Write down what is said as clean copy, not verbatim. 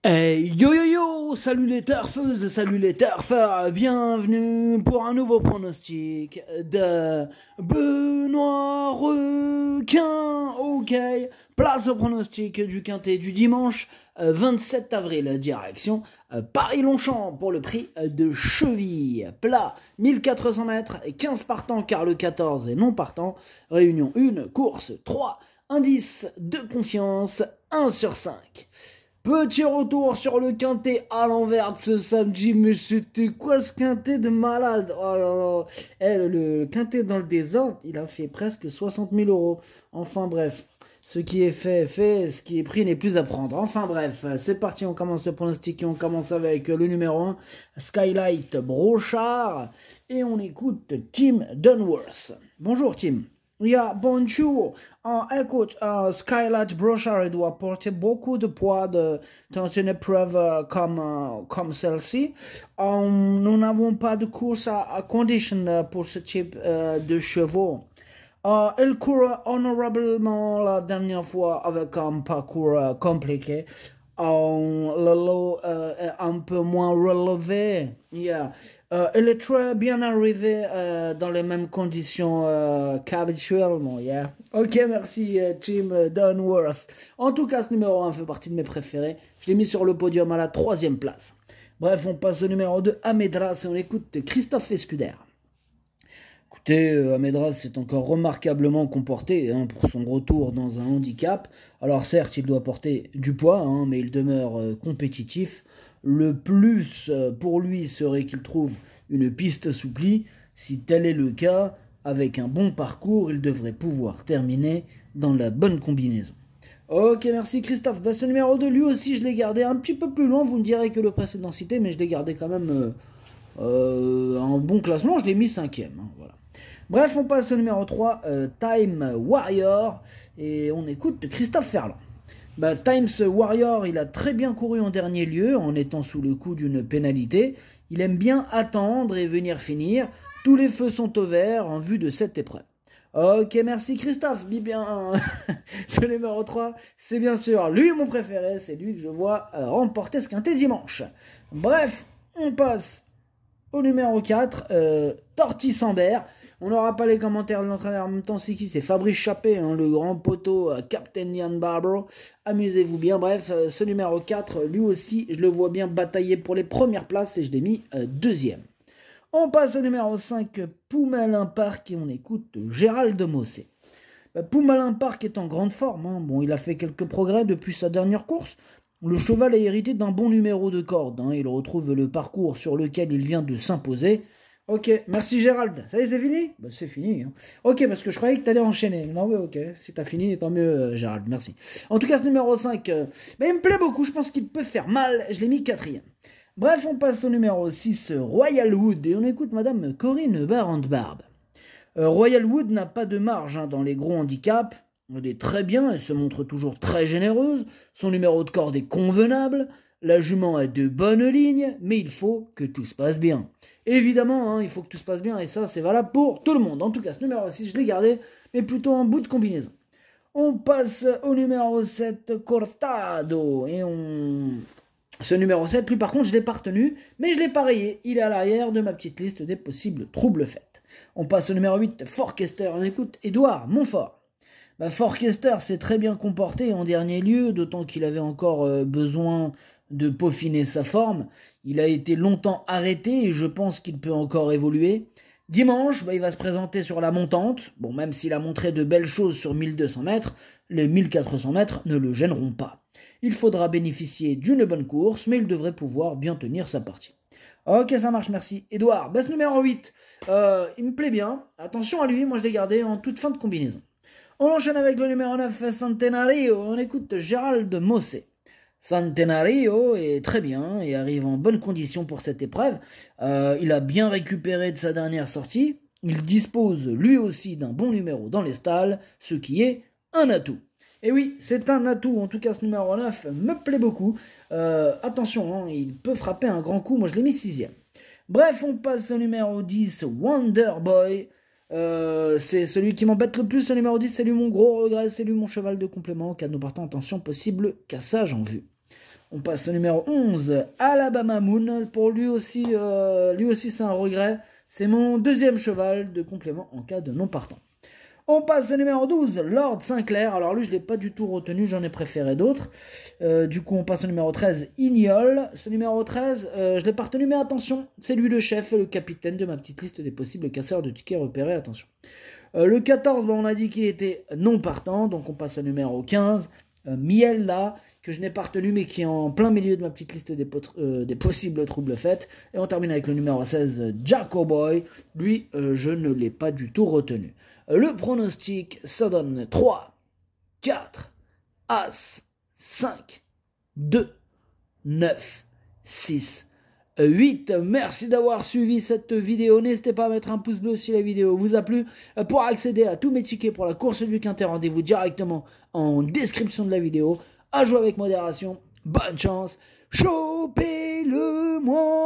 Hey yo yo yo, salut les turfeuses, salut les turfeurs, bienvenue pour un nouveau pronostic de Benoît Requin. Ok, place au pronostic du quintet du dimanche 27 avril, direction Paris-Longchamp pour le prix de cheville. Plat 1400 mètres, 15 partants car le 14 est non partant, réunion 1, course 3, indice de confiance 1 sur 5. Petit retour sur le quintet à l'envers de ce samedi, mais c'était quoi ce quintet de malade? Oh là là. Le quintet dans le désordre, il a fait presque 60 000 euros. Enfin bref, ce qui est fait est fait, ce qui est pris n'est plus à prendre. Enfin bref, c'est parti, on commence le pronostic et on commence avec le numéro 1, Skylight Brochard, et on écoute Tim Dunworth. Bonjour Tim. Bonjour. Écoute, Skylight Brochard doit porter beaucoup de poids dans une épreuve comme celle-ci. Nous n'avons pas de course à condition pour ce type de chevaux. Il court honorablement la dernière fois avec un parcours compliqué. Le lot est un peu moins relevé. Il est très bien arrivé dans les mêmes conditions qu'habituellement. Ok, merci Tim Dunworth. En tout cas, ce numéro 1 fait partie de mes préférés. Je l'ai mis sur le podium à la 3e place. Bref, on passe au numéro 2, Amedras, et on écoute Christophe Escuder. Écoutez, Amedras s'est encore remarquablement comporté pour son retour dans un handicap. Alors certes, il doit porter du poids, mais il demeure compétitif. Le plus pour lui serait qu'il trouve une piste assouplie. Si tel est le cas, avec un bon parcours, il devrait pouvoir terminer dans la bonne combinaison. Ok, merci Christophe. Ce numéro 2, lui aussi, je l'ai gardé un petit peu plus loin. Vous me direz que le précédent cité, mais je l'ai gardé quand même en bon classement. Je l'ai mis 5e. Voilà. Bref, on passe au numéro 3, Time Warrior, et on écoute Christophe Ferland. Times Warrior, il a très bien couru en dernier lieu, en étant sous le coup d'une pénalité. Il aime bien attendre et venir finir. Tous les feux sont au vert en vue de cette épreuve. Ok, merci Christophe. Bien, ce numéro 3, c'est bien sûr lui mon préféré, c'est lui que je vois remporter ce quintet dimanche. Bref, on passe au numéro 4, Tortissambert. On n'aura pas les commentaires de l'entraîneur en même temps, c'est qui? C'est Fabrice Chappé, le grand poteau Captain Ian Barbaro. Amusez-vous bien. Bref, ce numéro 4, lui aussi, je le vois bien batailler pour les premières places et je l'ai mis 2e. On passe au numéro 5, Poumalin Park, et on écoute Gérald de Mossé. Poumalin Park est en grande forme. Bon, il a fait quelques progrès depuis sa dernière course. Le cheval a hérité d'un bon numéro de corde. Il retrouve le parcours sur lequel il vient de s'imposer. Ok, merci Gérald. Ça y est, c'est fini? C'est fini. Ok, parce que je croyais que t'allais enchaîner. Non, ouais, ok. Si t'as fini, tant mieux, Gérald. Merci. En tout cas, ce numéro 5, il me plaît beaucoup. Je pense qu'il peut faire mal. Je l'ai mis 4e. Bref, on passe au numéro 6, Royal Wood. Et on écoute Madame Corinne Barande-Barbe. Royal Wood n'a pas de marge dans les gros handicaps. Elle est très bien, elle se montre toujours très généreuse. Son numéro de corde est convenable. La jument a de bonnes lignes, mais il faut que tout se passe bien. Évidemment, il faut que tout se passe bien, et ça, c'est valable pour tout le monde. En tout cas, ce numéro 6, je l'ai gardé, mais plutôt en bout de combinaison. On passe au numéro 7, Cortado. Et ce numéro 7, lui, par contre, je l'ai pas retenu, mais je l'ai pas rayé. Il est à l'arrière de ma petite liste des possibles troubles faits. On passe au numéro 8, Forkester. On écoute Édouard Montfort. Forkester s'est très bien comporté en dernier lieu, d'autant qu'il avait encore besoin de peaufiner sa forme. Il a été longtemps arrêté et je pense qu'il peut encore évoluer. Dimanche, il va se présenter sur la montante. Bon, même s'il a montré de belles choses sur 1200 mètres, les 1400 mètres ne le gêneront pas. Il faudra bénéficier d'une bonne course, mais il devrait pouvoir bien tenir sa partie. Ok, ça marche, merci. Édouard, ce numéro 8, il me plaît bien. Attention à lui, moi je l'ai gardé en toute fin de combinaison. On enchaîne avec le numéro 9, Centenario. On écoute Gérald de Mossé. Centenario est très bien et arrive en bonne condition pour cette épreuve. Il a bien récupéré de sa dernière sortie. Il dispose lui aussi d'un bon numéro dans les stalles, ce qui est un atout. Et oui, c'est un atout. En tout cas, ce numéro 9 me plaît beaucoup. Attention, il peut frapper un grand coup. Moi, je l'ai mis 6e. Bref, on passe au numéro 10, Wonder Boy. C'est celui qui m'embête le plus, le numéro 10, c'est lui mon gros regret, c'est lui mon cheval de complément. En cas de nous partant, attention, possible cassage en vue. On passe au numéro 11, Alabama Moon. Pour lui aussi c'est un regret. C'est mon deuxième cheval de complément en cas de non partant. On passe au numéro 12, Lord Sinclair. Alors lui, je ne l'ai pas du tout retenu, j'en ai préféré d'autres. Du coup, on passe au numéro 13, Ignol. Ce numéro 13, je ne l'ai pas retenu, mais attention, c'est lui le chef et le capitaine de ma petite liste des possibles casseurs de tickets repérés, attention. Le 14, on a dit qu'il était non partant, donc on passe au numéro 15, Miella, que je n'ai pas retenu, mais qui est en plein milieu de ma petite liste des possibles troubles faits. Et on termine avec le numéro 16, Jacko Boy. Lui, je ne l'ai pas du tout retenu. Le pronostic, ça donne 3, 4, As, 5, 2, 9, 6, 8. Merci d'avoir suivi cette vidéo. N'hésitez pas à mettre un pouce bleu si la vidéo vous a plu. Pour accéder à tous mes tickets pour la course du Quintet, rendez-vous directement en description de la vidéo. À jouer avec modération. Bonne chance. Chopez-le-moi.